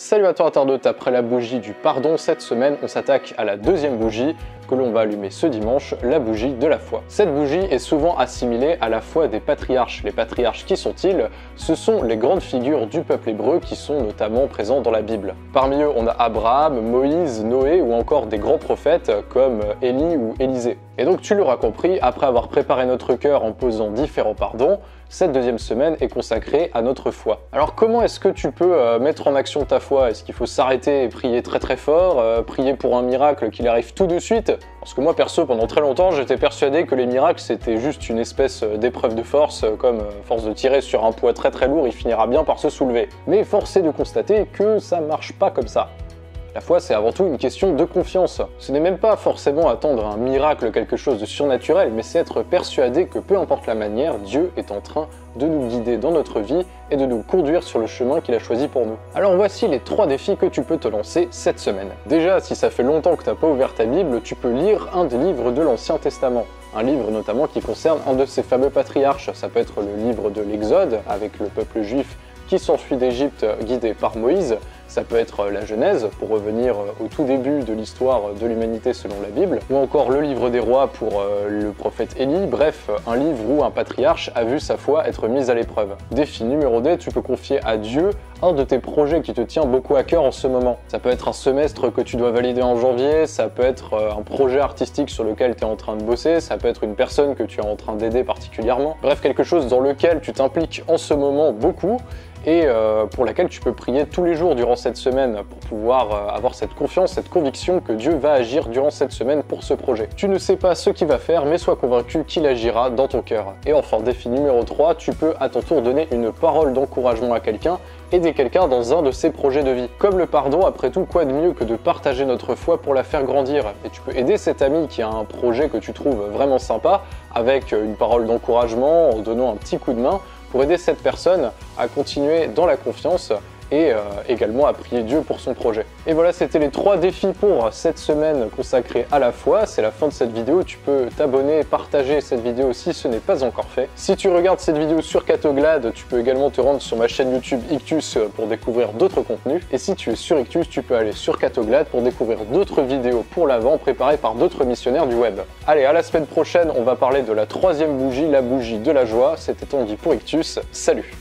Salut à toi internaute, après la bougie du pardon, cette semaine on s'attaque à la deuxième bougie que l'on va allumer ce dimanche, la bougie de la foi. Cette bougie est souvent assimilée à la foi des patriarches. Les patriarches, qui sont-ils? Ce sont les grandes figures du peuple hébreu qui sont notamment présents dans la Bible. Parmi eux, on a Abraham, Moïse, Noé ou encore des grands prophètes comme Élie ou Élisée. Et donc tu l'auras compris, après avoir préparé notre cœur en posant différents pardons, cette deuxième semaine est consacrée à notre foi. Alors comment est-ce que tu peux mettre en action ta foi? Est-ce qu'il faut s'arrêter et prier très très fort, prier pour un miracle qu'il arrive tout de suite? Parce que moi perso, pendant très longtemps, j'étais persuadé que les miracles c'était juste une espèce d'épreuve de force, comme force de tirer sur un poids très très lourd, il finira bien par se soulever. Mais force est de constater que ça marche pas comme ça. La foi, c'est avant tout une question de confiance. Ce n'est même pas forcément attendre un miracle, quelque chose de surnaturel, mais c'est être persuadé que peu importe la manière, Dieu est en train de nous guider dans notre vie et de nous conduire sur le chemin qu'il a choisi pour nous. Alors voici les 3 défis que tu peux te lancer cette semaine. Déjà, si ça fait longtemps que tu n'as pas ouvert ta Bible, tu peux lire un des livres de l'Ancien Testament. Un livre notamment qui concerne un de ces fameux patriarches. Ça peut être le livre de l'Exode, avec le peuple juif qui s'enfuit d'Égypte guidé par Moïse. Ça peut être la Genèse, pour revenir au tout début de l'histoire de l'humanité selon la Bible, ou encore le livre des rois pour le prophète Élie, bref, un livre où un patriarche a vu sa foi être mise à l'épreuve. Défi numéro 2, tu peux confier à Dieu un de tes projets qui te tient beaucoup à cœur en ce moment. Ça peut être un semestre que tu dois valider en janvier, ça peut être un projet artistique sur lequel tu es en train de bosser, ça peut être une personne que tu es en train d'aider particulièrement. Bref, quelque chose dans lequel tu t'impliques en ce moment beaucoup, et pour laquelle tu peux prier tous les jours durant cette semaine pour pouvoir avoir cette confiance, cette conviction que Dieu va agir durant cette semaine pour ce projet. Tu ne sais pas ce qu'il va faire, mais sois convaincu qu'il agira dans ton cœur. Et enfin, défi numéro 3, tu peux à ton tour donner une parole d'encouragement à quelqu'un, aider quelqu'un dans un de ses projets de vie. Comme le pardon, après tout, quoi de mieux que de partager notre foi pour la faire grandir? Et tu peux aider cet ami qui a un projet que tu trouves vraiment sympa, avec une parole d'encouragement, en donnant un petit coup de main, pour aider cette personne à continuer dans la confiance et également à prier Dieu pour son projet. Et voilà, c'était les 3 défis pour cette semaine consacrée à la foi. C'est la fin de cette vidéo. Tu peux t'abonner et partager cette vidéo si ce n'est pas encore fait. Si tu regardes cette vidéo sur Catoglade, tu peux également te rendre sur ma chaîne YouTube Ictus pour découvrir d'autres contenus. Et si tu es sur Ictus, tu peux aller sur Catoglade pour découvrir d'autres vidéos pour l'Avent préparées par d'autres missionnaires du web. Allez, à la semaine prochaine, on va parler de la 3e bougie, la bougie de la joie. C'était Tanguy pour Ictus. Salut!